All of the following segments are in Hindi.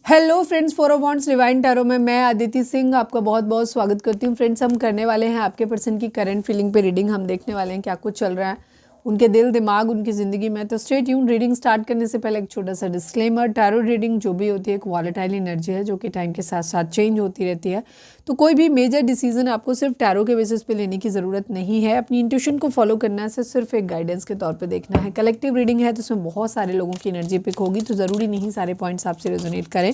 Hello friends, four of wands divine tarot में मैं अदिति सिंह आपका बहुत बहुत स्वागत करती हूँ। फ्रेंड्स, हम करने वाले हैं आपके पर्सन की करंट फीलिंग पे रीडिंग। हम देखने वाले हैं क्या कुछ चल रहा है उनके दिल दिमाग उनकी ज़िंदगी में। तो स्टे ट्यून। रीडिंग स्टार्ट करने से पहले एक छोटा सा डिस्क्लेमर, टैरो रीडिंग जो भी होती है एक वॉलेटाइल एनर्जी है जो कि टाइम के साथ साथ चेंज होती रहती है। तो कोई भी मेजर डिसीजन आपको सिर्फ टैरो के बेसिस पे लेने की ज़रूरत नहीं है। अपनी इंट्यूशन को फॉलो करना से सिर्फ एक गाइडेंस के तौर पे देखना है। कलेक्टिव रीडिंग है तो उसमें बहुत सारे लोगों की एनर्जी पिक होगी, तो ज़रूरी नहीं सारे पॉइंट्स आपसे रेजोनेट करें।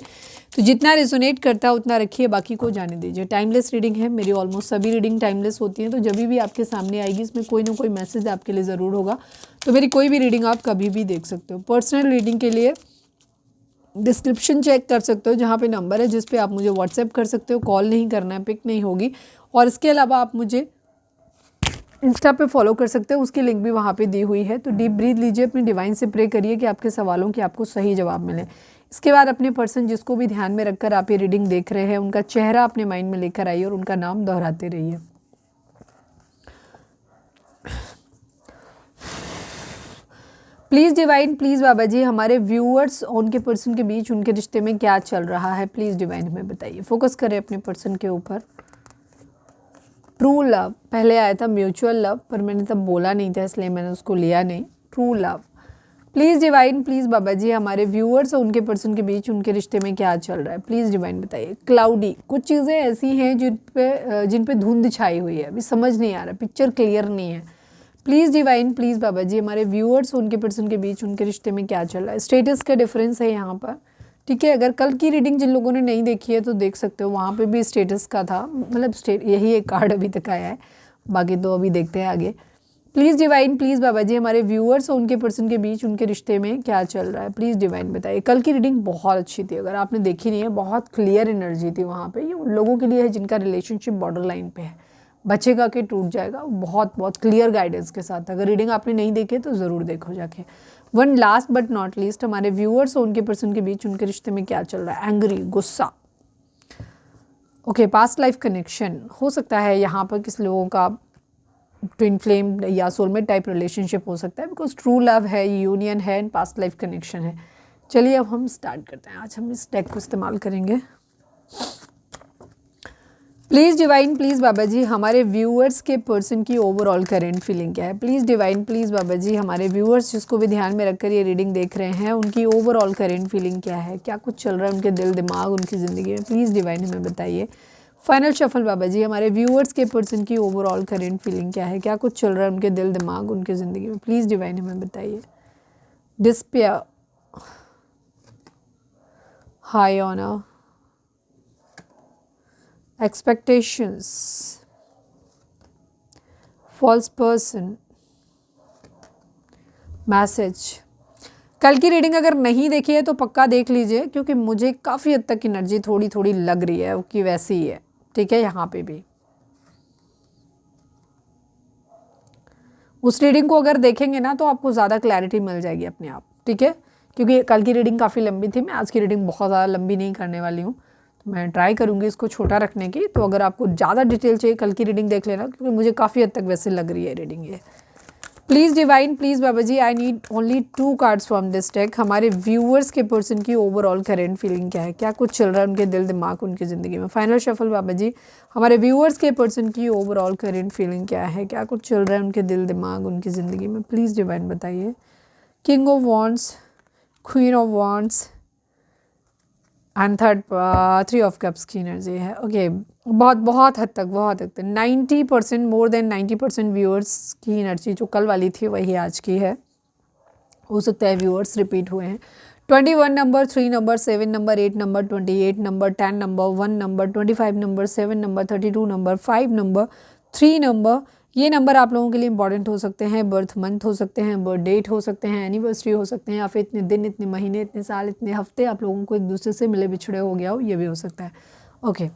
तो जितना रेजोनेट करता है उतना रखिए, बाकी को जाने दीजिए। टाइमलेस रीडिंग है, मेरी ऑलमोस्ट सभी रीडिंग टाइमलेस होती हैं। तो जब भी आपके सामने आएगी इसमें कोई ना कोई मैसेज आपके लिए ज़रूर होगा। तो मेरी कोई भी रीडिंग आप कभी भी देख सकते हो। पर्सनल रीडिंग के लिए डिस्क्रिप्शन चेक कर सकते हो, जहाँ पे नंबर है जिस पे आप मुझे व्हाट्सएप कर सकते हो। कॉल नहीं करना है, पिक नहीं होगी। और इसके अलावा आप मुझे इंस्टा पे फॉलो कर सकते हो, उसकी लिंक भी वहाँ पे दी हुई है। तो डीप ब्रीथ लीजिए, अपनी डिवाइन से प्रे करिए कि आपके सवालों के आपको सही जवाब मिले। इसके बाद अपने पर्सन जिसको भी ध्यान में रखकर आप ये रीडिंग देख रहे हैं उनका चेहरा अपने माइंड में लेकर आइए और उनका नाम दोहराते रहिए। Please divine, please Baba ji, हमारे व्यूअर्स और उनके पर्सन के बीच उनके रिश्ते में क्या चल रहा है, प्लीज़ डिवाइन हमें बताइए। फोकस करें अपने पर्सन के ऊपर। ट्रू लव पहले आया था, म्यूचुअल लव, पर मैंने तब बोला नहीं था इसलिए मैंने उसको लिया नहीं। True love, please divine, please Baba ji, हमारे व्यूअर्स और उनके पर्सन के बीच उनके रिश्ते में क्या चल रहा है, प्लीज़ डिवाइन बताइए। क्लाउडी, कुछ चीज़ें ऐसी हैं जिन पे धुंध छाई हुई है, अभी समझ नहीं आ रहा, पिक्चर क्लियर नहीं है। Please divine, please Baba ji, हमारे व्यूअर्स और उनके पर्सन के बीच उनके रिश्ते में क्या चल रहा है। स्टेटस का डिफरेंस है यहाँ पर, ठीक है। अगर कल की रीडिंग जिन लोगों ने नहीं देखी है तो देख सकते हो, वहाँ पे भी स्टेटस का था, मतलब यही एक कार्ड अभी तक आया है, बाकी तो अभी देखते हैं आगे। Please divine, please Baba ji, हमारे व्यूअर्स और उनके पर्सन के बीच उनके रिश्ते में क्या चल रहा है, प्लीज़ डिवाइन बताइए। कल की रीडिंग बहुत अच्छी थी, अगर आपने देखी नहीं है, बहुत क्लियर एनर्जी थी वहाँ पे। ये उन लोगों के लिए है जिनका रिलेशनशिप बॉर्डर लाइन पे है, बचेगा कि टूट जाएगा, बहुत बहुत क्लियर गाइडेंस के साथ। अगर रीडिंग आपने नहीं देखी तो ज़रूर देखो जाके। One last but not least, हमारे व्यूअर्स और उनके पर्सन के बीच उनके रिश्ते में क्या चल रहा है। एंग्री, गुस्सा, ओके। पास्ट लाइफ कनेक्शन हो सकता है यहाँ पर किस लोगों का ट्विन फ्लेम या सोलमेट टाइप रिलेशनशिप हो सकता है, बिकॉज ट्रू लव है, यूनियन है एंड पास्ट लाइफ कनेक्शन है। चलिए अब हम स्टार्ट करते हैं। आज हम इस डेक को इस्तेमाल करेंगे। Please divine, please Baba ji, हमारे व्यूअर्स के पर्सन की ओवरऑल करेंट फीलिंग क्या है। Please divine, please Baba ji, हमारे व्यूअर्स जिसको भी ध्यान में रखकर ये रीडिंग देख रहे हैं उनकी ओवरऑल करेंट फीलिंग क्या है, क्या कुछ चल रहा है उनके दिल दिमाग उनकी ज़िंदगी में, प्लीज़ डिवाइन हमें बताइए। फाइनल शफल बाबा जी, हमारे व्यूअर्स के पर्सन की ओवरऑल करेंट फीलिंग क्या है, क्या कुछ चल रहा है उनके दिल दिमाग उनकी ज़िंदगी में, प्लीज़ डिवाइन हमें बताइए। Despair, high honour, expectations, false person, message. कल की रीडिंग अगर नहीं देखी है तो पक्का देख लीजिए, क्योंकि मुझे काफ़ी हद तक एनर्जी थोड़ी थोड़ी लग रही है कि वैसी ही है, ठीक है। यहाँ पे भी उस रीडिंग को अगर देखेंगे ना तो आपको ज़्यादा क्लैरिटी मिल जाएगी अपने आप, ठीक है। क्योंकि कल की रीडिंग काफ़ी लंबी थी, मैं आज की रीडिंग बहुत ज़्यादा लंबी नहीं करने वाली हूँ, तो मैं ट्राई करूँगी इसको छोटा रखने की। तो अगर आपको ज़्यादा डिटेल चाहिए कल की रीडिंग देख लेना, क्योंकि मुझे काफ़ी हद तक वैसे लग रही है रीडिंग ये। Please divine, please Baba ji, I need only 2 cards from this deck. हमारे व्यूअर्स के पर्सन की ओवरऑल करेंट फीलिंग क्या है, क्या कुछ चल रहा है उनके दिल दिमाग उनकी ज़िंदगी में। फाइनल शफल बाबा जी, हमारे व्यूअर्स के पर्सन की ओवरऑल करेंट फीलिंग क्या है, क्या कुछ चल रहा है उनके दिल दिमाग उनकी ज़िंदगी में, प्लीज़ डिवाइन बताइए। King of wands, queen of wands and third 3 of cups की एनर्जी है, ओके। बहुत हद तक 90%, मोर देन 90% व्यूअर्स की एनर्जी जो कल वाली थी वही आज की है। हो सकता है व्यूअर्स रिपीट हुए हैं। 21 number, 3 number, 7 number, 8 number, 28 number, 10 number, 1 number, 25 number, 7 number, 32 number, 5 number, 3 number. ये नंबर आप लोगों के लिए इंपॉर्टेंट हो सकते हैं। बर्थ मंथ हो सकते हैं, बर्थ डेट हो सकते हैं, एनिवर्सरी हो सकते हैं, या फिर इतने दिन, इतने महीने, इतने साल, इतने हफ्ते आप लोगों को एक दूसरे से मिले बिछड़े हो गया हो, ये भी हो सकता है, ओके।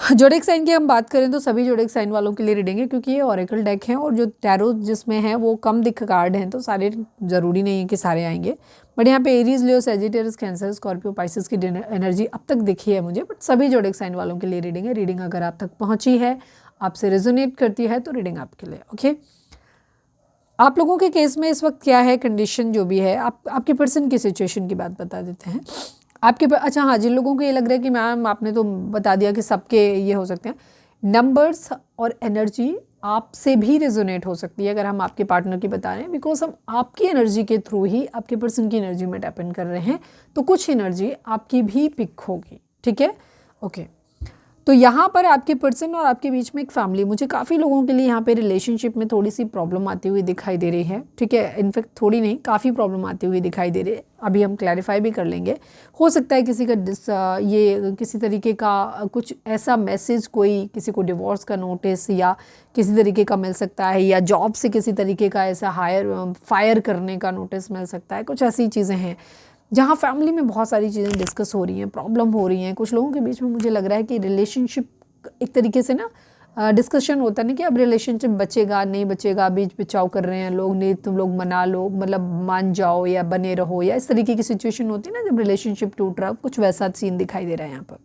जोडिक साइन की हम बात करें तो सभी जोडिक साइन वालों के लिए रीडिंग है, क्योंकि ये ऑरेकल डेक है और जो टैरो जिसमें है वो कम दिख कार्ड हैं, तो सारे ज़रूरी नहीं है कि सारे आएंगे। बट यहाँ पे एरीज, लियो, सैजिटेरियस, कैंसर, स्कॉर्पियो, पाइसेस की एनर्जी अब तक दिखी है मुझे, बट सभी जोडिक साइन वालों के लिए रीडिंग है। रीडिंग अगर आप तक पहुँची है, आपसे रेजोनेट करती है, तो रीडिंग आपके लिए, ओके। आप लोगों के केस में इस वक्त क्या है कंडीशन जो भी है, आपके पर्सन की सिचुएशन की बात बता देते हैं। आपके अच्छा हाँ, जिन लोगों को ये लग रहा है कि मैम आपने तो बता दिया कि सबके ये हो सकते हैं, नंबर्स और एनर्जी आपसे भी रेजोनेट हो सकती है अगर हम आपके पार्टनर की बता रहे हैं, बिकॉज हम आपकी एनर्जी के थ्रू ही आपके पर्सन की एनर्जी में टैप इन कर रहे हैं, तो कुछ एनर्जी आपकी भी पिक होगी, ठीक है, ओके। तो यहाँ पर आपके पर्सन और आपके बीच में एक फैमिली, मुझे काफ़ी लोगों के लिए यहाँ पे रिलेशनशिप में थोड़ी सी प्रॉब्लम आती हुई दिखाई दे रही है, ठीक है, इनफैक्ट थोड़ी नहीं, काफ़ी प्रॉब्लम आती हुई दिखाई दे रही है, अभी हम क्लैरिफाई भी कर लेंगे। हो सकता है किसी का ये किसी तरीके का कुछ ऐसा मैसेज, कोई किसी को डिवोर्स का नोटिस या किसी तरीके का मिल सकता है, या जॉब से किसी तरीके का ऐसा फायर करने का नोटिस मिल सकता है, कुछ ऐसी चीज़ें हैं जहाँ फैमिली में बहुत सारी चीज़ें डिस्कस हो रही हैं, प्रॉब्लम हो रही हैं। कुछ लोगों के बीच में मुझे लग रहा है कि रिलेशनशिप एक तरीके से ना डिस्कशन होता है ना कि अब रिलेशनशिप बचेगा नहीं बचेगा, बीच बिचाव कर रहे हैं लोग, नहीं तुम लोग मना लो, मतलब मान जाओ या बने रहो, या इस तरीके की सिचुएशन होती है ना जब रिलेशनशिप टूट रहा है, कुछ वैसा सीन दिखाई दे रहा है यहाँ पर।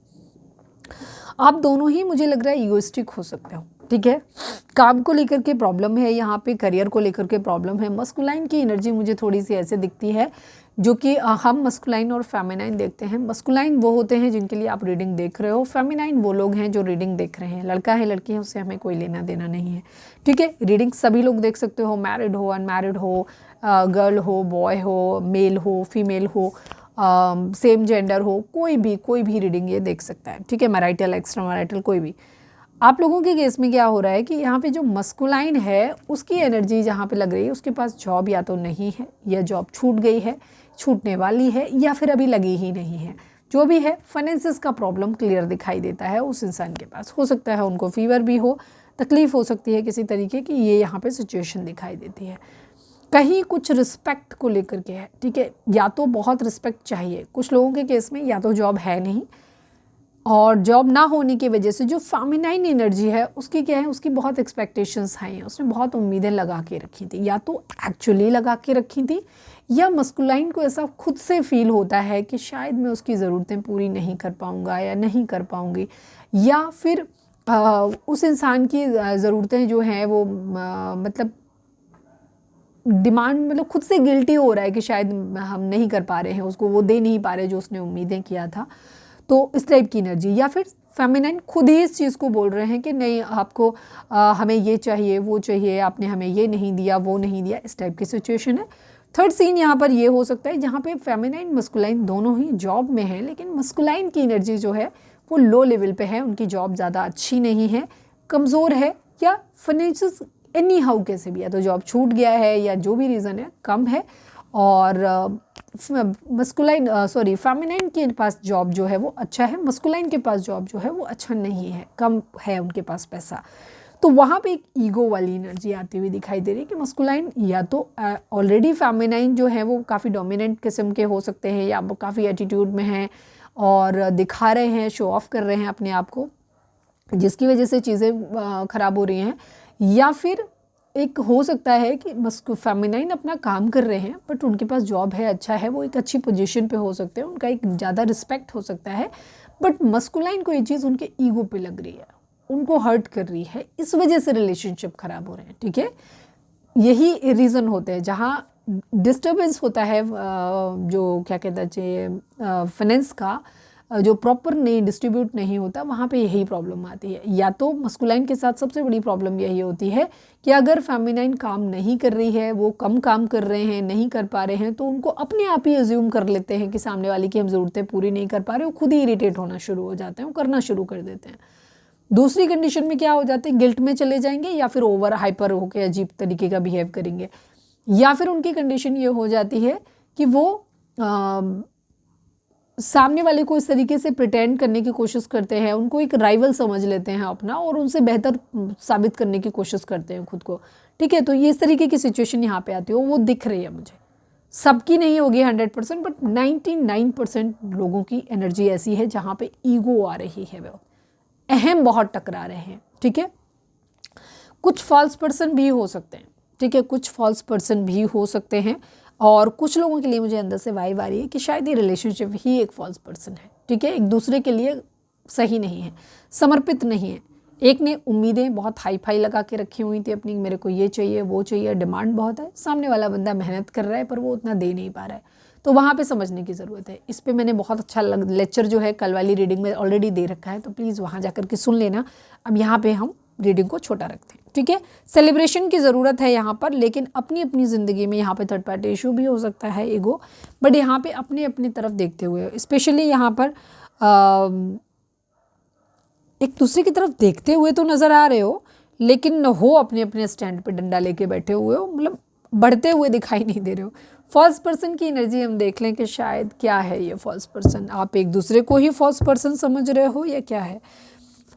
आप दोनों ही मुझे लग रहा है ईगोइस्टिक हो सकते हो, ठीक है, काम को लेकर के प्रॉब्लम है यहाँ पे, करियर को लेकर के प्रॉब्लम है। मस्कुलाइन की एनर्जी मुझे थोड़ी सी ऐसे दिखती है, जो कि हम मस्कुलाइन और फेमिनाइन देखते हैं। मस्कुलाइन वो होते हैं जिनके लिए आप रीडिंग देख रहे हो, फेमिनाइन वो लोग हैं जो रीडिंग देख रहे हैं। लड़का है लड़की है उससे हमें कोई लेना देना नहीं है, ठीक है। रीडिंग सभी लोग देख सकते हो, मैरिड हो अनमैरिड हो, गर्ल हो बॉय हो, मेल हो फीमेल हो, सेम जेंडर हो, कोई भी रीडिंग ये देख सकता है, ठीक है, मैरिटल एक्स्ट्रा मैरिटल कोई भी। आप लोगों के केस में क्या हो रहा है कि यहाँ पे जो मस्कुलाइन है उसकी एनर्जी जहाँ पे लग रही है, उसके पास जॉब या तो नहीं है, या जॉब छूट गई है, छूटने वाली है, या फिर अभी लगी ही नहीं है, जो भी है। फाइनेंसिस का प्रॉब्लम क्लियर दिखाई देता है उस इंसान के पास। हो सकता है उनको फीवर भी हो, तकलीफ हो सकती है किसी तरीके की, ये यहाँ पे सिचुएशन दिखाई देती है। कहीं कुछ रिस्पेक्ट को लेकर के है, ठीक है, या तो बहुत रिस्पेक्ट चाहिए कुछ लोगों के केस में, या तो जॉब है नहीं, और जॉब ना होने की वजह से जो फेमिनाइन एनर्जी है उसकी क्या है, उसकी बहुत एक्सपेक्टेशंस हाई हैं, उसने बहुत उम्मीदें लगा के रखी थी, या तो एक्चुअली लगा के रखी थी, या मस्कुलाइन को ऐसा खुद से फील होता है कि शायद मैं उसकी ज़रूरतें पूरी नहीं कर पाऊँगा या नहीं कर पाऊँगी, या फिर उस इंसान की ज़रूरतें जो हैं वो मतलब डिमांड, मतलब खुद से गिल्टी हो रहा है कि शायद हम नहीं कर पा रहे हैं उसको, वो दे नहीं पा रहे जो उसने उम्मीदें किया था। तो इस टाइप की एनर्जी, या फिर फेमिनाइन खुद ही इस चीज़ को बोल रहे हैं कि नहीं आपको हमें ये चाहिए वो चाहिए, आपने हमें ये नहीं दिया वो नहीं दिया, इस टाइप की सिचुएशन है। थर्ड सीन यहाँ पर ये हो सकता है जहाँ पे फेमिनाइन मस्कुलाइन दोनों ही जॉब में है, लेकिन मस्कुलाइन की एनर्जी जो है वो लो लेवल पे है, उनकी जॉब ज़्यादा अच्छी नहीं है, कमज़ोर है, या फाइनेंशियल एनी हाउ कैसे भी, या तो जॉब छूट गया है या जो भी रीज़न है कम है, और मस्कुलाइन फेमिनाइन के पास जॉब जो है वो अच्छा है, मस्कुलाइन के पास जॉब जो है वो अच्छा नहीं है, कम है उनके पास पैसा। तो वहाँ पे एक ईगो वाली एनर्जी आती हुई दिखाई दे रही है कि मस्कुलाइन या तो ऑलरेडी फेमिनाइन जो है वो काफ़ी डोमिनेंट किस्म के हो सकते हैं, या वो काफ़ी एटीट्यूड में हैं और दिखा रहे हैं, शो ऑफ कर रहे हैं अपने आप को, जिसकी वजह से चीज़ें ख़राब हो रही हैं, या फिर एक हो सकता है कि फेमिनाइन अपना काम कर रहे हैं बट उनके पास जॉब है, अच्छा है, वो एक अच्छी पोजीशन पे हो सकते हैं, उनका एक ज़्यादा रिस्पेक्ट हो सकता है, बट मस्कुलाइन को ये चीज़ उनके ईगो पे लग रही है, उनको हर्ट कर रही है, इस वजह से रिलेशनशिप ख़राब हो रहे हैं, ठीक है। यही रीज़न होते हैं जहाँ डिस्टर्बेंस होता है, जो क्या कहता है फाइनेंस का जो प्रॉपर नहीं डिस्ट्रीब्यूट नहीं होता, वहाँ पे यही प्रॉब्लम आती है। या तो मस्कुलाइन के साथ सबसे बड़ी प्रॉब्लम यही होती है कि अगर फेमिनाइन काम नहीं कर रही है, वो कम काम कर रहे हैं, नहीं कर पा रहे हैं, तो उनको अपने आप ही अज्यूम कर लेते हैं कि सामने वाले की हम ज़रूरतें पूरी नहीं कर पा रहे, वो खुद ही इरिटेट होना शुरू हो जाते हैं, वो करना शुरू कर देते हैं। दूसरी कंडीशन में क्या हो जाते हैं, गिल्ट में चले जाएंगे, या फिर ओवर हाइपर होकर अजीब तरीके का बिहेव करेंगे, या फिर उनकी कंडीशन ये हो जाती है कि वो सामने वाले को इस तरीके से प्रिटेंड करने की कोशिश करते हैं, उनको एक राइवल समझ लेते हैं अपना, और उनसे बेहतर साबित करने की कोशिश करते हैं खुद को, ठीक है। तो ये इस तरीके की सिचुएशन यहाँ पे आती है, वो दिख रही है मुझे, सबकी नहीं होगी 100%, बट 99% लोगों की एनर्जी ऐसी है जहाँ पे ईगो आ रही है, वो अहम बहुत टकरा रहे हैं, ठीक है। कुछ फॉल्स पर्सन भी हो सकते हैं, ठीक है, कुछ फॉल्स पर्सन भी हो सकते हैं, और कुछ लोगों के लिए मुझे अंदर से वाइब आ रही है कि शायद ये रिलेशनशिप ही एक फॉल्स पर्सन है, ठीक है, एक दूसरे के लिए सही नहीं है, समर्पित नहीं है। एक ने उम्मीदें बहुत हाई फाई लगा के रखी हुई थी अपनी, मेरे को ये चाहिए वो चाहिए, डिमांड बहुत है, सामने वाला बंदा मेहनत कर रहा है पर वो उतना दे नहीं पा रहा है, तो वहाँ पे समझने की ज़रूरत है। इस पे मैंने बहुत अच्छा लेक्चर जो है कल वाली रीडिंग में ऑलरेडी दे रखा है, तो प्लीज़ वहाँ जा कर के सुन लेना। अब यहाँ पे हम रीडिंग को छोटा रखते हैं, ठीक है। सेलिब्रेशन की ज़रूरत है यहाँ पर, लेकिन अपनी अपनी ज़िंदगी में यहाँ पे थर्ड पार्टी इशू भी हो सकता है, ईगो, बट यहाँ पे अपनी अपनी तरफ देखते हुए, स्पेशली यहाँ पर एक दूसरे की तरफ देखते हुए तो नज़र आ रहे हो, लेकिन हो अपने अपने स्टैंड पे डंडा लेके बैठे हुए हो, मतलब बढ़ते हुए दिखाई नहीं दे रहे हो। फॉल्स पर्सन की एनर्जी हम देख लें कि शायद क्या है ये फॉल्स पर्सन, आप एक दूसरे को ही फॉल्स पर्सन समझ रहे हो या क्या है।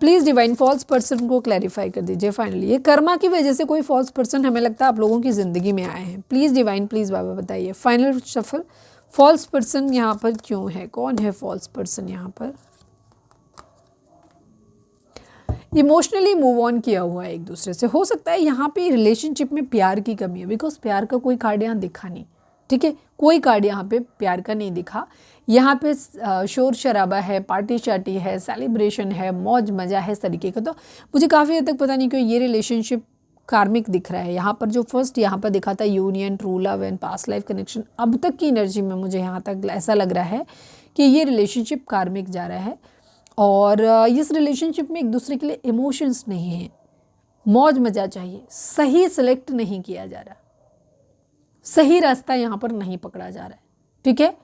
प्लीज़ डिवाइन फॉल्स पर्सन को क्लैरिफाई कर दीजिए फाइनली। ये कर्मा की वजह से कोई फॉल्स पर्सन हमें लगता है आप लोगों की ज़िंदगी में आए हैं। प्लीज़ डिवाइन, प्लीज़ बाबा बताइए फाइनल शफल, फॉल्स पर्सन यहाँ पर क्यों है, कौन है फॉल्स पर्सन यहाँ पर। इमोशनली मूव ऑन किया हुआ है एक दूसरे से, हो सकता है यहाँ पे रिलेशनशिप में प्यार की कमी है, बिकॉज प्यार का कोई कार्ड यहाँ दिखा नहीं, ठीक है, कोई कार्ड यहाँ पे प्यार का नहीं दिखा। यहाँ पे शोर शराबा है, पार्टी शार्टी है, सेलिब्रेशन है, मौज मज़ा है इस तरीके का। तो मुझे काफ़ी हद तक पता नहीं क्यों ये रिलेशनशिप कार्मिक दिख रहा है यहाँ पर। जो फर्स्ट यहाँ पर दिखा था union, true love and past life connection, अब तक की एनर्जी में मुझे यहाँ तक ऐसा लग रहा है कि ये रिलेशनशिप कार्मिक जा रहा है, और इस रिलेशनशिप में एक दूसरे के लिए इमोशंस नहीं है, मौज मज़ा चाहिए, सही सेलेक्ट नहीं किया जा रहा, सही रास्ता यहाँ पर नहीं पकड़ा जा रहा है, ठीक है।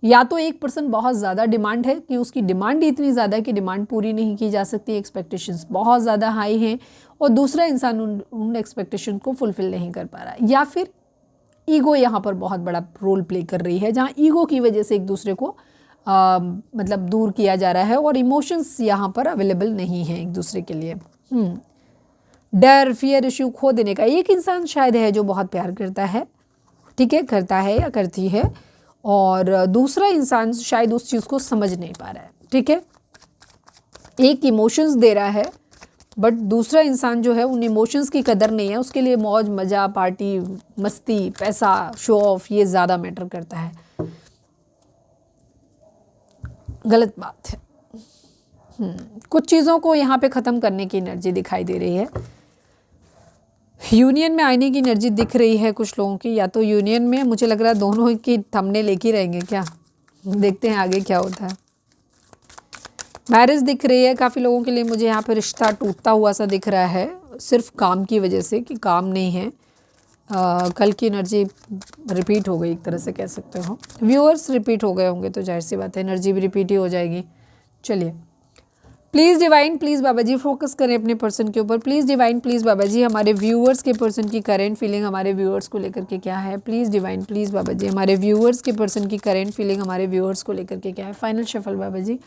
या तो एक पर्सन बहुत ज़्यादा डिमांड है कि उसकी डिमांड ही इतनी ज़्यादा है कि डिमांड पूरी नहीं की जा सकती, एक्सपेक्टेशंस बहुत ज़्यादा हाई हैं, और दूसरा इंसान उन एक्सपेक्टेशन को फुलफ़िल नहीं कर पा रहा, या फिर ईगो यहाँ पर बहुत बड़ा रोल प्ले कर रही है, जहाँ ईगो की वजह से एक दूसरे को मतलब दूर किया जा रहा है, और इमोशंस यहाँ पर अवेलेबल नहीं है एक दूसरे के लिए। डर, फियर इशू, खो देने का एक इंसान शायद है जो बहुत प्यार करता है, ठीक है, करता है या करती है, और दूसरा इंसान शायद उस चीज़ को समझ नहीं पा रहा है, ठीक है। एक इमोशंस दे रहा है, बट दूसरा इंसान जो है उन इमोशंस की कदर नहीं है, उसके लिए मौज मज़ा, पार्टी, मस्ती, पैसा, शो ऑफ, ये ज़्यादा मैटर करता है। गलत बात है। कुछ चीज़ों को यहाँ पे ख़त्म करने की एनर्जी दिखाई दे रही है, यूनियन में आने की एनर्जी दिख रही है कुछ लोगों की, या तो यूनियन में मुझे लग रहा है दोनों की थंबने लेके रहेंगे क्या, देखते हैं आगे क्या होता है। मैरिज दिख रही है काफ़ी लोगों के लिए, मुझे यहाँ पे रिश्ता टूटता हुआ सा दिख रहा है, सिर्फ काम की वजह से कि काम नहीं है। कल की एनर्जी रिपीट हो गई, एक तरह से कह सकते हो, व्यूअर्स रिपीट हो गए होंगे तो जाहिर सी बात है एनर्जी भी रिपीट ही हो जाएगी। चलिए please divine, please Baba ji focus करें अपने पर्सन के ऊपर। Please divine, please Baba ji हमारे व्यूअर्स के पर्सन की करेंट फीलिंग हमारे व्यूअर्स को लेकर के क्या है। Please divine, please Baba ji हमारे व्यूअर्स के पर्सन की करेंट फीलिंग हमारे व्यूअर्स को लेकर के क्या है। फाइनल शफल बाबा जी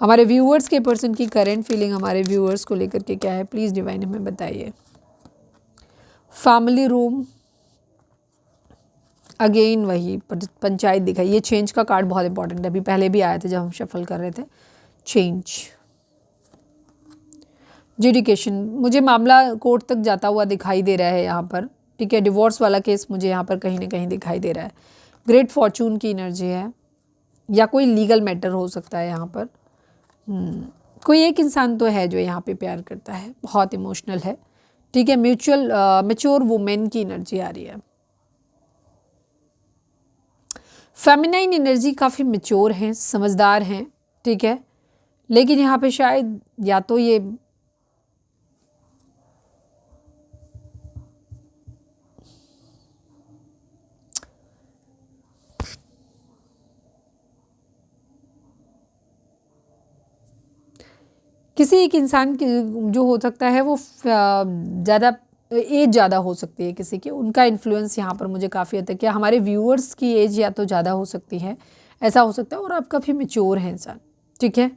हमारे व्यूअर्स के पर्सन की करेंट फीलिंग हमारे व्यूअर्स को लेकर के क्या है, प्लीज़ डिवाइन हमें बताइए। फैमिली रूम, अगेन वही पंचायत दिखाई, ये चेंज का कार्ड बहुत इंपॉर्टेंट है, अभी पहले भी आया था जब हम शफल कर रहे थे। चेंज, जुडिकेशन, मुझे मामला कोर्ट तक जाता हुआ दिखाई दे रहा है यहाँ पर, ठीक है। डिवोर्स वाला केस मुझे यहाँ पर कहीं ना कहीं दिखाई दे रहा है। ग्रेट फॉर्चून की एनर्जी है, या कोई लीगल मैटर हो सकता है यहाँ पर। कोई एक इंसान तो है जो यहाँ पे प्यार करता है, बहुत इमोशनल है, ठीक है। म्यूचुअल मैच्योर वुमेन की एनर्जी आ रही है। फेमिनाइन एनर्जी काफ़ी मैच्योर हैं, समझदार हैं, ठीक है, लेकिन यहाँ पे शायद या तो ये किसी एक इंसान की जो हो सकता है वो ज़्यादा एज ज़्यादा हो सकती है किसी की, उनका इन्फ्लुएंस यहाँ पर मुझे काफ़ी हद तक, या हमारे व्यूअर्स की एज या तो ज़्यादा हो सकती है, ऐसा हो सकता है, और आप काफ़ी मैच्योर हैं इंसान, ठीक है।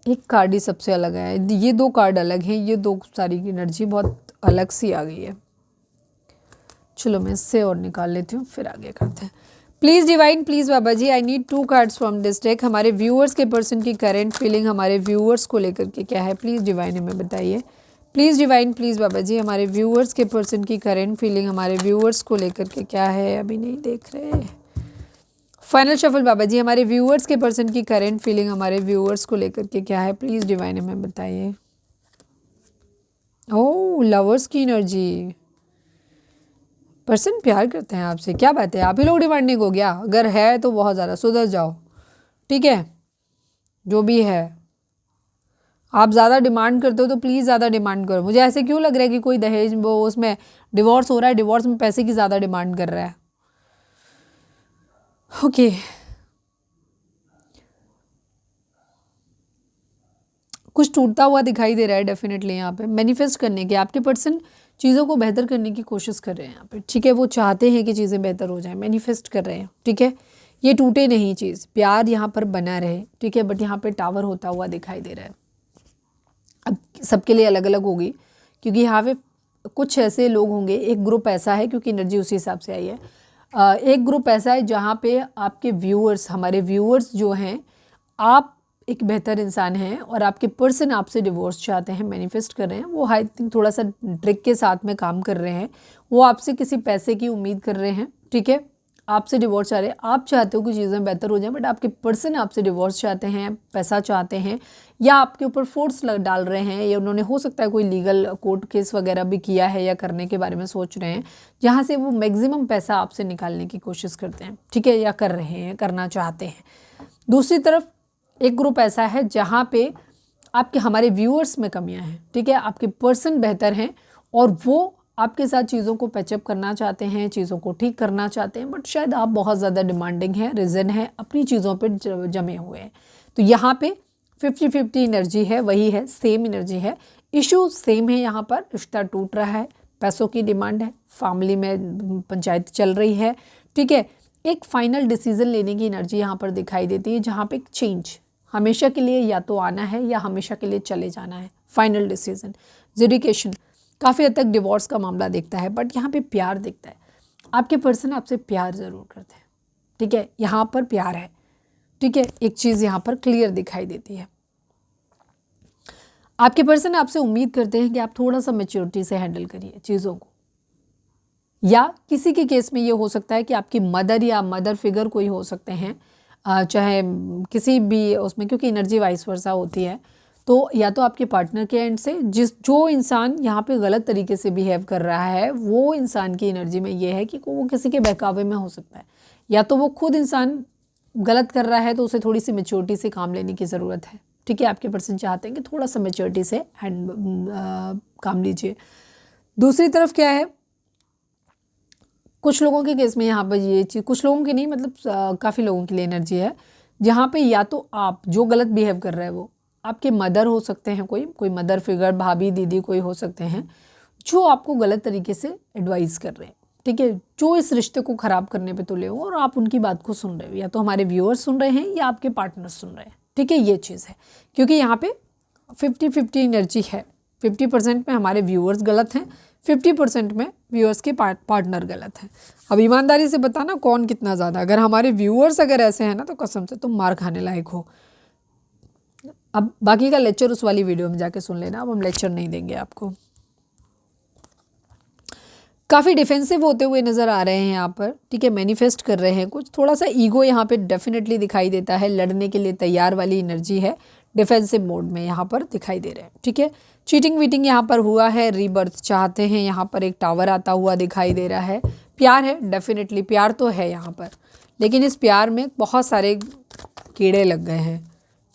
एक कार्ड ही सबसे अलग है, ये दो कार्ड अलग हैं, ये दो सारी की एनर्जी बहुत अलग सी आ गई है। चलो मैं इससे और निकाल लेती हूँ, फिर आगे करते हैं। Please divine, please Baba ji I need 2 cards from this deck. हमारे व्यूअर्स के पर्सन की करेंट फीलिंग हमारे व्यूअर्स को लेकर के क्या है, प्लीज़ डिवाइन हमें बताइए। Please divine, please Baba ji हमारे व्यूअर्स के पर्सन की करेंट फीलिंग हमारे व्यूअर्स को लेकर के क्या है, अभी नहीं देख रहे। फाइनल शफल बाबा जी हमारे व्यूअर्स के पर्सन की करेंट फीलिंग हमारे व्यूअर्स को लेकर के क्या है, प्लीज़ डिवाइन हमें बताइए। ओह, लवर्स की एनर्जी। पर्सन प्यार करते हैं आपसे, क्या बात है, आप ही लोग डिमांडिंग हो गया? अगर है तो बहुत ज़्यादा सुधर जाओ, ठीक है। जो भी है, आप ज़्यादा डिमांड करते हो तो प्लीज़ ज़्यादा डिमांड करो। मुझे ऐसे क्यों लग रहा है कि कोई दहेज वो उसमें डिवोर्स हो रहा है, डिवोर्स में पैसे की ज़्यादा डिमांड कर रहा है। ओके, कुछ टूटता हुआ दिखाई दे रहा है डेफिनेटली यहाँ पे। मैनिफेस्ट करने के आपके पर्सन चीज़ों को बेहतर करने की कोशिश कर रहे हैं यहाँ पे, ठीक है। वो चाहते हैं कि चीज़ें बेहतर हो जाएं, मैनिफेस्ट कर रहे हैं, ठीक है। ये टूटे नहीं चीज़, प्यार यहाँ पर बना रहे, ठीक है। बट यहाँ पे टावर होता हुआ दिखाई दे रहा है। अब सबके लिए अलग अलग होगी, क्योंकि यहाँ पे कुछ ऐसे लोग होंगे, एक ग्रुप ऐसा है, क्योंकि एनर्जी उसी हिसाब से आई है। एक ग्रुप ऐसा है जहाँ पे आपके व्यूअर्स, हमारे व्यूअर्स जो हैं, आप एक बेहतर इंसान हैं और आपके पर्सन आपसे डिवोर्स चाहते हैं, मैनिफेस्ट कर रहे हैं। वो आई थिंक थोड़ा सा ट्रिक के साथ में काम कर रहे हैं। वो आपसे किसी पैसे की उम्मीद कर रहे हैं, ठीक है। आपसे डिवोर्स चाह रहे हैं, आप चाहते हो कि चीज़ें बेहतर हो जाएं, बट आपके पर्सन आपसे डिवोर्स चाहते हैं, पैसा चाहते हैं, या आपके ऊपर फोर्स डाल रहे हैं, या उन्होंने हो सकता है कोई लीगल कोर्ट केस वगैरह भी किया है या करने के बारे में सोच रहे हैं, जहाँ से वो मैक्सिमम पैसा आपसे निकालने की कोशिश करते हैं, ठीक है, या कर रहे हैं, करना चाहते हैं। दूसरी तरफ एक ग्रुप ऐसा है जहाँ पे आपके हमारे व्यूअर्स में कमियां हैं, ठीक है। आपके पर्सन बेहतर हैं और वो आपके साथ चीज़ों को पैचअप करना चाहते हैं, चीज़ों को ठीक करना चाहते हैं, बट शायद आप बहुत ज़्यादा डिमांडिंग हैं, रीज़न है, अपनी चीज़ों पे जमे हुए हैं। तो यहाँ पे 50-50 एनर्जी है, वही है, सेम एनर्जी है, इशू सेम है। यहाँ पर रिश्ता टूट रहा है, पैसों की डिमांड है, फैमिली में पंचायत चल रही है, ठीक है। एक फाइनल डिसीजन लेने की एनर्जी यहाँ पर दिखाई देती है, जहाँ पे एक चेंज हमेशा के लिए या तो आना है या हमेशा के लिए चले जाना है। फाइनल डिसीजन, जेडिकेशन, काफ़ी हद तक डिवोर्स का मामला दिखता है, बट यहाँ पे प्यार दिखता है। आपके पर्सन आपसे प्यार ज़रूर करते हैं, ठीक है। यहाँ पर प्यार है, ठीक है। एक चीज़ यहाँ पर क्लियर दिखाई देती है, आपके पर्सन आपसे उम्मीद करते हैं कि आप थोड़ा सा मैच्योरिटी से हैंडल करिए चीज़ों को। या किसी के केस में ये हो सकता है कि आपकी मदर या मदर फिगर कोई हो सकते हैं, चाहे किसी भी उसमें, क्योंकि एनर्जी वाइस वर्सा होती है। तो या तो आपके पार्टनर के एंड से जो इंसान यहाँ पे गलत तरीके से बिहेव कर रहा है, वो इंसान की एनर्जी में ये है कि वो किसी के बहकावे में हो सकता है, या तो वो खुद इंसान गलत कर रहा है, तो उसे थोड़ी सी मेच्योरिटी से काम लेने की ज़रूरत है, ठीक है। आपके पर्सन चाहते हैं कि थोड़ा सा मेच्योरिटी से काम लीजिए। दूसरी तरफ क्या है, कुछ लोगों के केस में यहाँ पर ये चीज़, कुछ लोगों की नहीं, मतलब काफ़ी लोगों के लिए एनर्जी है, जहाँ पे या तो आप जो गलत बिहेव कर रहे हैं वो आपके मदर हो सकते हैं, कोई मदर फिगर, भाभी, दीदी कोई हो सकते हैं, जो आपको गलत तरीके से एडवाइस कर रहे हैं, ठीक है, जो इस रिश्ते को ख़राब करने पे तुले हो और आप उनकी बात को सुन रहे हो। या तो हमारे व्यूअर्स सुन रहे हैं या आपके पार्टनर सुन रहे हैं, ठीक है। ये चीज़ है, क्योंकि यहाँ पे 50-50 एनर्जी है। 50% में हमारे व्यूअर्स गलत हैं, 50% में व्यूअर्स के पार्टनर गलत हैं। अब ईमानदारी से बताना कौन कितना ज़्यादा। अगर हमारे व्यूअर्स अगर ऐसे हैं ना, तो कसम से तुम मार खाने लायक हो। अब बाकी का लेक्चर उस वाली वीडियो में जाके सुन लेना, अब हम लेक्चर नहीं देंगे आपको। काफ़ी डिफेंसिव होते हुए नज़र आ रहे हैं यहाँ पर, ठीक है। मैनिफेस्ट कर रहे हैं कुछ, थोड़ा सा ईगो यहाँ पे डेफिनेटली दिखाई देता है, लड़ने के लिए तैयार वाली एनर्जी है, डिफेंसिव मोड में यहाँ पर दिखाई दे रहे हैं, ठीक है। चीटिंग वीटिंग यहाँ पर हुआ है, रीबर्थ चाहते हैं, यहाँ पर एक टावर आता हुआ दिखाई दे रहा है। प्यार है, डेफिनेटली प्यार तो है यहाँ पर, लेकिन इस प्यार में बहुत सारे कीड़े लग गए हैं,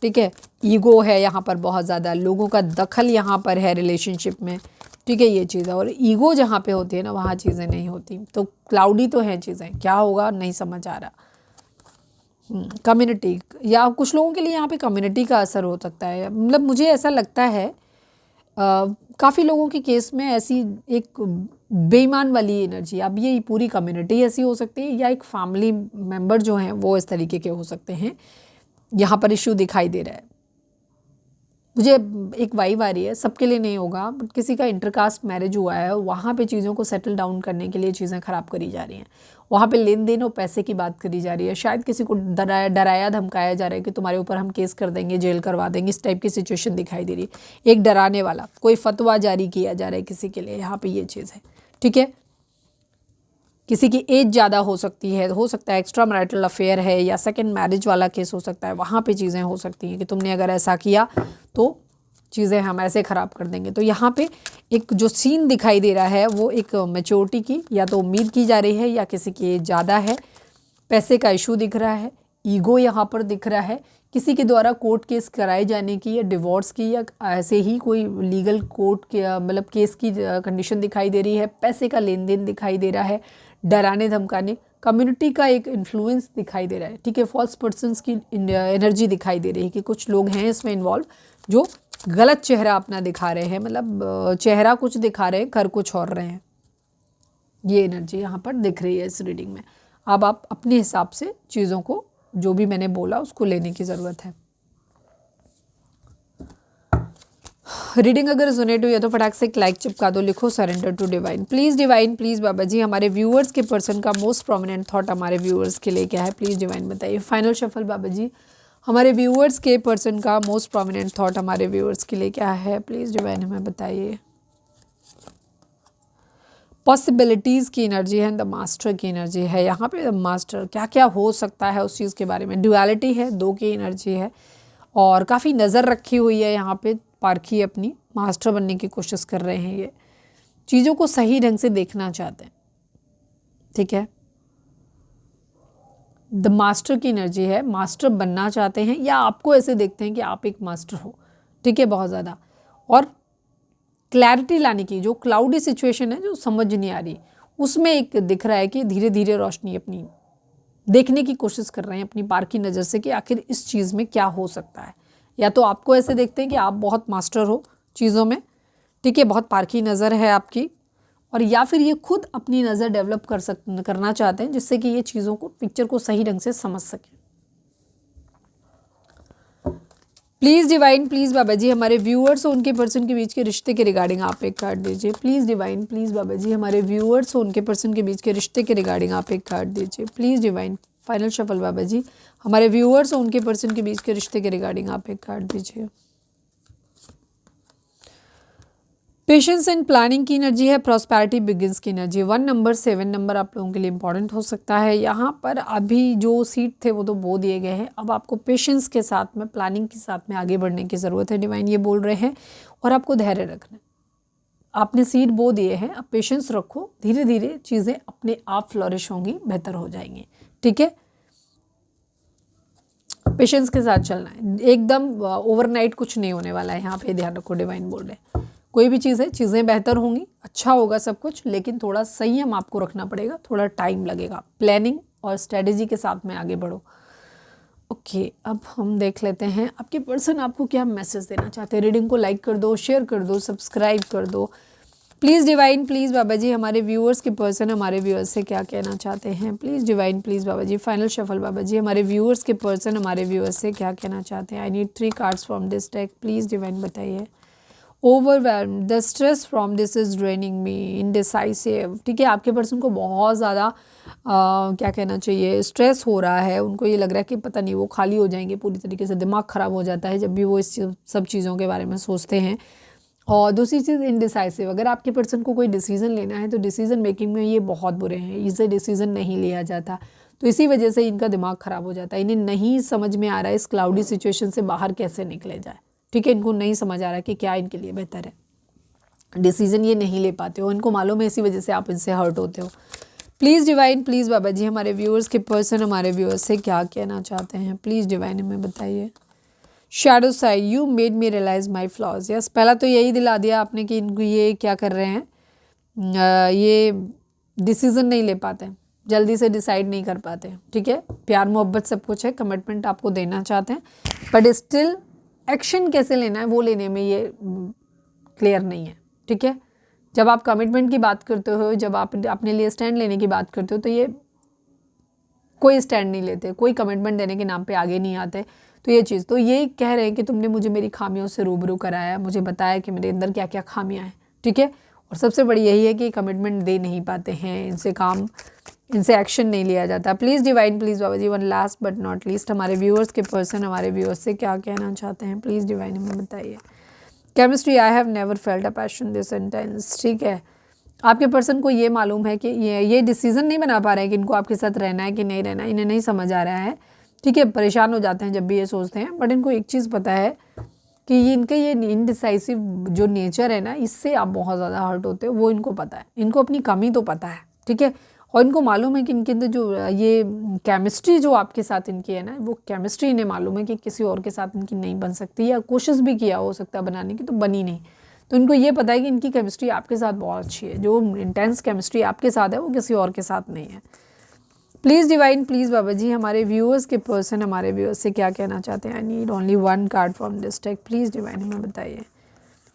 ठीक है। ईगो है यहाँ पर, बहुत ज़्यादा लोगों का दखल यहाँ पर है रिलेशनशिप में, ठीक है। ये चीज़ है, और ईगो जहाँ पे होती है ना, वहाँ चीज़ें नहीं होती। तो क्लाउडी तो हैं चीज़ें, क्या होगा नहीं समझ आ रहा। कम्युनिटी, या कुछ लोगों के लिए यहाँ पे कम्युनिटी का असर हो सकता है। मतलब मुझे ऐसा लगता है काफ़ी लोगों के केस में ऐसी एक बेईमान वाली एनर्जी, अब ये पूरी कम्युनिटी ऐसी हो सकती है, या एक फैमिली मेम्बर जो हैं वो इस तरीके के हो सकते हैं। यहाँ पर इशू दिखाई दे रहा है, मुझे एक वाइब आ रही है, सबके लिए नहीं होगा, बट किसी का इंटरकास्ट मैरिज हुआ है, वहाँ पे चीज़ों को सेटल डाउन करने के लिए चीज़ें ख़राब करी जा रही हैं, वहाँ पे लेन देन और पैसे की बात करी जा रही है। शायद किसी को डराया धमकाया जा रहा है कि तुम्हारे ऊपर हम केस कर देंगे, जेल करवा देंगे, इस टाइप की सिचुएशन दिखाई दे रही है। एक डराने वाला कोई फतवा जारी किया जा रहा है किसी के लिए, यहाँ पर ये चीज़ है, ठीक है। किसी की एज ज़्यादा हो सकती है, हो सकता है एक्स्ट्रा मैरिटल अफेयर है, या सेकंड मैरिज वाला केस हो सकता है, वहाँ पे चीज़ें हो सकती हैं कि तुमने अगर ऐसा किया तो चीज़ें हम ऐसे ख़राब कर देंगे। तो यहाँ पे एक जो सीन दिखाई दे रहा है वो एक मैच्योरिटी की या तो उम्मीद की जा रही है या किसी की एज ज़्यादा है, पैसे का इशू दिख रहा है, ईगो यहाँ पर दिख रहा है, किसी के द्वारा कोर्ट केस कराए जाने की या डिवोर्स की या ऐसे ही कोई लीगल कोर्ट के मतलब केस की कंडीशन दिखाई दे रही है, पैसे का लेन देन दिखाई दे रहा है, डराने धमकाने, कम्युनिटी का एक इन्फ्लुएंस दिखाई दे रहा है, ठीक है, फॉल्स पर्सन्स की एनर्जी दिखाई दे रही है कि कुछ लोग हैं इसमें इन्वॉल्व जो गलत चेहरा अपना दिखा रहे हैं, मतलब चेहरा कुछ दिखा रहे हैं, कर कुछ और रहे हैं। ये एनर्जी यहाँ पर दिख रही है इस रीडिंग में। अब आप अपने हिसाब से चीज़ों को जो भी मैंने बोला उसको लेने की ज़रूरत है। रीडिंग अगर रेजोनेट हुई है तो फटाक से एक लाइक चिपका दो, लिखो surrender to divine. Please divine, please Baba ji, हमारे व्यूअर्स के पर्सन का मोस्ट प्रोमिनेंट थॉट हमारे व्यूअर्स के लिए क्या है, प्लीज़ डिवाइन बताइए। फाइनल शफल बाबा जी, हमारे व्यूअर्स के पर्सन का मोस्ट प्रोमिनेंट थॉट हमारे व्यूअर्स के लिए क्या है, प्लीज़ डिवाइन हमें बताइए। पॉसिबिलिटीज़ की एनर्जी है, द मास्टर की एनर्जी है यहाँ पे। द मास्टर क्या क्या हो सकता है उस चीज़ के बारे में, ड्युअलिटी है, दो की एनर्जी है और काफ़ी नज़र रखी हुई है यहाँ पे, पारखी अपनी, मास्टर बनने की कोशिश कर रहे हैं, ये चीज़ों को सही ढंग से देखना चाहते हैं, ठीक है। द मास्टर की एनर्जी है, मास्टर बनना चाहते हैं या आपको ऐसे देखते हैं कि आप एक मास्टर हो, ठीक है, बहुत ज़्यादा, और क्लैरिटी लाने की, जो क्लाउडी सिचुएशन है जो समझ नहीं आ रही, उसमें एक दिख रहा है कि धीरे धीरे रोशनी अपनी देखने की कोशिश कर रहे हैं अपनी पार की नज़र से कि आखिर इस चीज़ में क्या हो सकता है। या तो आपको ऐसे देखते हैं कि आप बहुत मास्टर हो चीज़ों में, ठीक है, बहुत पार की नज़र है आपकी, और या फिर ये खुद अपनी नज़र डेवलप करना चाहते हैं जिससे कि ये चीज़ों को, पिक्चर को सही ढंग से समझ सकें। Please divine, please Baba ji, हमारे व्यूअर्स और उनके पर्सन के बीच के रिश्ते के रिगार्डिंग आप एक कार्ड दीजिए। Please divine, please Baba ji, हमारे व्यूअर्स और उनके पर्सन के बीच के रिश्ते के रिगार्डिंग आप एक कार्ड दीजिए। Please divine, final shuffle Baba ji, हमारे व्यूअर्स और उनके पर्सन के बीच के रिश्ते के रिगार्डिंग आप एक कार्ड दीजिए। पेशेंस एंड प्लानिंग की एनर्जी है, प्रॉस्पेरिटी बिगिंस की एनर्जी। 1 नंबर 7 नंबर आप लोगों के लिए इंपॉर्टेंट हो सकता है। यहाँ पर अभी जो सीड थे वो तो बो दिए गए हैं, अब आपको पेशेंस के साथ में, प्लानिंग के साथ में आगे बढ़ने की ज़रूरत है, डिवाइन ये बोल रहे हैं, और आपको धैर्य रखना है। आपने सीड बो दिए हैं, अब पेशेंस रखो, धीरे धीरे चीज़ें अपने आप फ्लॉरिश होंगी, बेहतर हो जाएंगी, ठीक है। पेशेंस के साथ चलना है, एकदम ओवरनाइट कुछ नहीं होने वाला है, यहाँ पे ध्यान रखो, डिवाइन बोल रहे हैं। कोई भी चीज़ है, चीज़ें बेहतर होंगी, अच्छा होगा सब कुछ, लेकिन थोड़ा संयम आपको रखना पड़ेगा, थोड़ा टाइम लगेगा, प्लानिंग और स्ट्रेटेजी के साथ में आगे बढ़ो। ओके, अब हम देख लेते हैं आपके पर्सन आपको क्या मैसेज देना चाहते हैं। रीडिंग को लाइक कर दो, शेयर कर दो, सब्सक्राइब कर दो। Please divine, please Baba ji, हमारे व्यूअर्स के पर्सन हमारे व्यूअर्स से क्या कहना चाहते हैं। Please divine, please Baba ji, final shuffle Baba ji, हमारे व्यूअर्स के पर्सन हमारे व्यूअर्स से क्या कहना चाहते हैं। I need 3 cards from this deck, please divine बताइए। Overwhelm, the stress from this is draining me, indecisive, ठीक है, आपके पर्सन को बहुत ज़्यादा क्या कहना चाहिए, स्ट्रेस हो रहा है, उनको ये लग रहा है कि पता नहीं वो खाली हो जाएंगे पूरी तरीके से, दिमाग ख़राब हो जाता है जब भी वो इस सब चीज़ों के बारे में सोचते हैं। और दूसरी चीज़ इनडिसाइसिव, अगर आपके पर्सन को कोई डिसीज़न लेना है तो डिसीज़न मेकिंग में ये बहुत बुरे हैं, इसे डिसीज़न नहीं लिया जाता, तो इसी वजह से इनका दिमाग ख़राब हो जाता है। इन्हें नहीं समझ में आ रहा है इस क्लाउडी सिचुएशन से बाहर कैसे निकले जाए, ठीक है, इनको नहीं समझ आ रहा है कि क्या इनके लिए बेहतर है, डिसीज़न ये नहीं ले पाते हो, इनको मालूम है, इसी वजह से आप इनसे हर्ट होते हो। Please divine, please Baba ji, हमारे व्यूअर्स के पर्सन हमारे व्यूअर्स से क्या कहना चाहते हैं। प्लीज़ डिवाइन हमें बताइए। Shadow side, you made me realise my flaws. Yes, पहला तो यही दिला दिया आपने कि इनको ये क्या कर रहे हैं, ये डिसीज़न नहीं ले पाते, जल्दी से डिसाइड नहीं कर पाते, ठीक है, प्यार मोहब्बत सब कुछ है, कमिटमेंट आपको देना चाहते हैं, बट स्टिल एक्शन कैसे लेना है वो लेने में ये क्लियर नहीं है, ठीक है। जब आप कमिटमेंट की बात करते हो, जब आप अपने लिए स्टैंड लेने की बात करते हो, तो ये कोई स्टैंड नहीं लेते, कोई कमिटमेंट देने के नाम पे आगे नहीं आते। तो ये चीज़, तो ये कह रहे हैं कि तुमने मुझे मेरी खामियों से रूबरू कराया, मुझे बताया कि मेरे अंदर क्या क्या खामियां हैं, ठीक है, और सबसे बड़ी यही है कि कमिटमेंट दे नहीं पाते हैं, इनसे एक्शन नहीं लिया जाता। Please divine, please Baba ji, one last but not least, हमारे व्यूअर्स के पर्सन हमारे व्यूअर्स से क्या कहना चाहते हैं। प्लीज़ डिवाइन हमें बताइए। Chemistry, I have never felt a passion this intense, ठीक है, आपके पर्सन को ये मालूम है कि ये डिसीज़न नहीं बना पा रहे हैं कि इनको आपके साथ रहना है कि नहीं रहना है, इन्हें नहीं समझ आ रहा है, ठीक है, परेशान हो जाते हैं जब भी ये सोचते हैं, बट इनको एक चीज़ पता है कि ये इनडिसाइसिव जो नेचर है ना, इससे आप बहुत ज़्यादा हर्ट होते हो, वो इनको पता है। इनको अपनी कमी तो पता है, ठीक है, और इनको मालूम है कि इनके अंदर जो ये केमिस्ट्री जो आपके साथ इनकी है ना, वो केमिस्ट्री इन्हें मालूम है कि किसी और के साथ इनकी नहीं बन सकती, या कोशिश भी किया हो सकता है बनाने की तो बनी नहीं। तो इनको ये पता है कि इनकी केमिस्ट्री आपके साथ बहुत अच्छी है, जो इंटेंस केमिस्ट्री आपके साथ है वो किसी और के साथ नहीं है। Please divine, please Baba ji, हमारे व्यूअर्स के पर्सन हमारे व्यूअर्स से क्या कहना चाहते हैं। I need only 1 card from this deck, please divine हमें बताइए।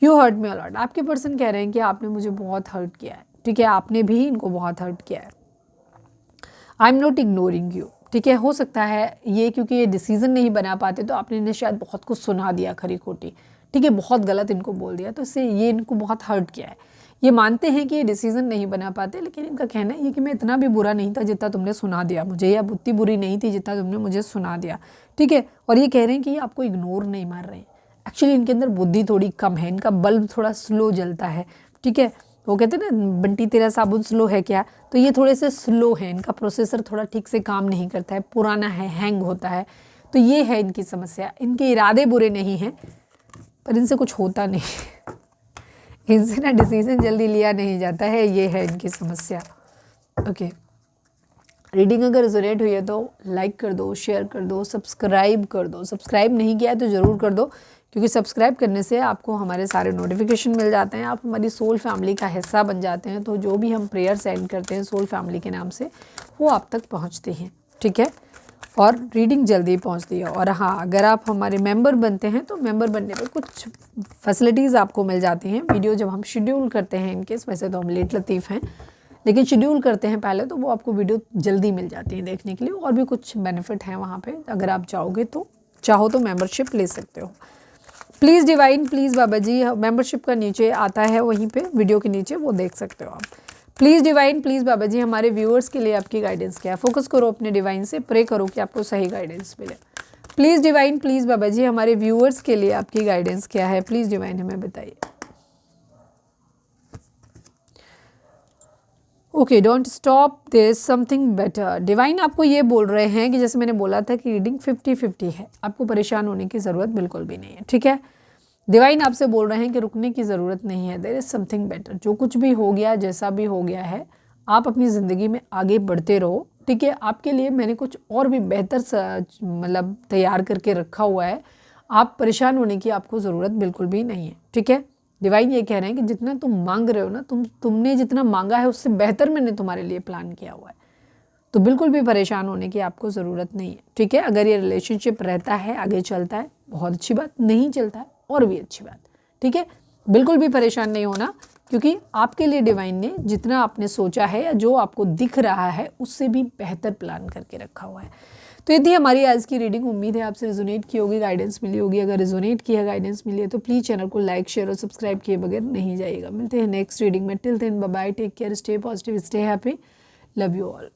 You hurt me a lot, आपके पर्सन कह रहे हैं कि आपने मुझे बहुत हर्ट किया है, ठीक है, आपने भी इनको बहुत हर्ट किया है। I am not ignoring you, ठीक है, हो सकता है ये क्योंकि ये डिसीजन नहीं बना पाते तो आपने इन्हें शायद बहुत कुछ सुना दिया खरी खोटी, ठीक है, बहुत गलत इनको बोल दिया, तो इससे ये इनको बहुत हर्ट किया है। ये मानते हैं कि ये डिसीजन नहीं बना पाते, लेकिन इनका कहना है कि मैं इतना भी बुरा नहीं था जितना तुमने सुना दिया मुझे, या उतनी बुरी नहीं थी जितना तुमने मुझे सुना दिया, ठीक है। और ये कह रहे हैं कि ये आपको इग्नोर नहीं मार रहे हैं, एक्चुअली इनके अंदर बुद्धि थोड़ी कम है, इनका बल्ब थोड़ा स्लो जलता है, ठीक है। वो कहते हैं ना, बंटी तेरा साबुन स्लो है क्या, तो ये थोड़े से स्लो है, इनका प्रोसेसर थोड़ा ठीक से काम नहीं करता है, पुराना है, हैंग होता है, तो ये है इनकी समस्या। इनके इरादे बुरे नहीं हैं, पर इनसे कुछ होता नहीं, इनसे ना डिसीजन जल्दी लिया नहीं जाता है, ये है इनकी समस्या। ओके, रीडिंग अगर रिजोनेट हुई है तो लाइक कर दो, शेयर कर दो, सब्सक्राइब कर दो। सब्सक्राइब नहीं किया है तो ज़रूर कर दो, क्योंकि सब्सक्राइब करने से आपको हमारे सारे नोटिफिकेशन मिल जाते हैं, आप हमारी सोल फैमिली का हिस्सा बन जाते हैं। तो जो भी हम प्रेयर सेंड करते हैं सोल फैमिली के नाम से, वो आप तक पहुँचती हैं, ठीक है, और रीडिंग जल्दी पहुंचती है। और हाँ, अगर आप हमारे मेंबर बनते हैं तो मेंबर बनने पर कुछ फैसिलिटीज़ आपको मिल जाती हैं। वीडियो जब हम शेड्यूल करते हैं इनके, वैसे तो हम लेट लतीफ़ हैं, लेकिन शेड्यूल करते हैं पहले, तो वो आपको वीडियो जल्दी मिल जाती है देखने के लिए, और भी कुछ बेनिफिट हैं वहाँ पे। अगर आप चाहो तो मेंबरशिप ले सकते हो। Please divine, please Baba ji, membership का नीचे आता है वहीं पे वीडियो के नीचे, वो देख सकते हो आप। Please divine, please Baba ji, हमारे व्यूअर्स के लिए आपकी गाइडेंस क्या है। फोकस करो अपने डिवाइन से, प्रे करो कि आपको सही गाइडेंस मिले। Please divine, please Baba ji, हमारे व्यूअर्स के लिए आपकी गाइडेंस क्या है, प्लीज़ डिवाइन हमें बताइए। Okay, don't stop, there is something better. Divine आपको ये बोल रहे हैं कि जैसे मैंने बोला था कि रीडिंग 50-50 है, आपको परेशान होने की ज़रूरत बिल्कुल भी नहीं है, ठीक है। डिवाइन आपसे बोल रहे हैं कि रुकने की ज़रूरत नहीं है, देयर इज़ समथिंग बेटर। जो कुछ भी हो गया, जैसा भी हो गया है, आप अपनी ज़िंदगी में आगे बढ़ते रहो, ठीक है। आपके लिए मैंने कुछ और भी बेहतर मतलब तैयार करके रखा हुआ है, आप परेशान होने की आपको ज़रूरत बिल्कुल भी नहीं है, ठीक है। डिवाइन ये कह रहे हैं कि जितना तुम मांग रहे हो ना, तुमने जितना मांगा है उससे बेहतर मैंने तुम्हारे लिए प्लान किया हुआ है, तो बिल्कुल भी परेशान होने की आपको ज़रूरत नहीं है, ठीक है। अगर ये रिलेशनशिप रहता है, आगे चलता है, बहुत अच्छी बात, नहीं चलता है और भी अच्छी बात, ठीक है। बिल्कुल भी परेशान नहीं होना, क्योंकि आपके लिए डिवाइन ने जितना आपने सोचा है या जो आपको दिख रहा है उससे भी बेहतर प्लान करके रखा हुआ है। तो ये थी हमारी आज की रीडिंग। उम्मीद है आपसे रिजोनेट की होगी, गाइडेंस मिली होगी। अगर रिजोनेट किया, गाइडेंस मिली है तो प्लीज़ चैनल को लाइक, शेयर और सब्सक्राइब किए बगैर नहीं जाइएगा। मिलते हैं नेक्स्ट रीडिंग में। Till then bye bye, take care, stay positive, stay happy, love you all.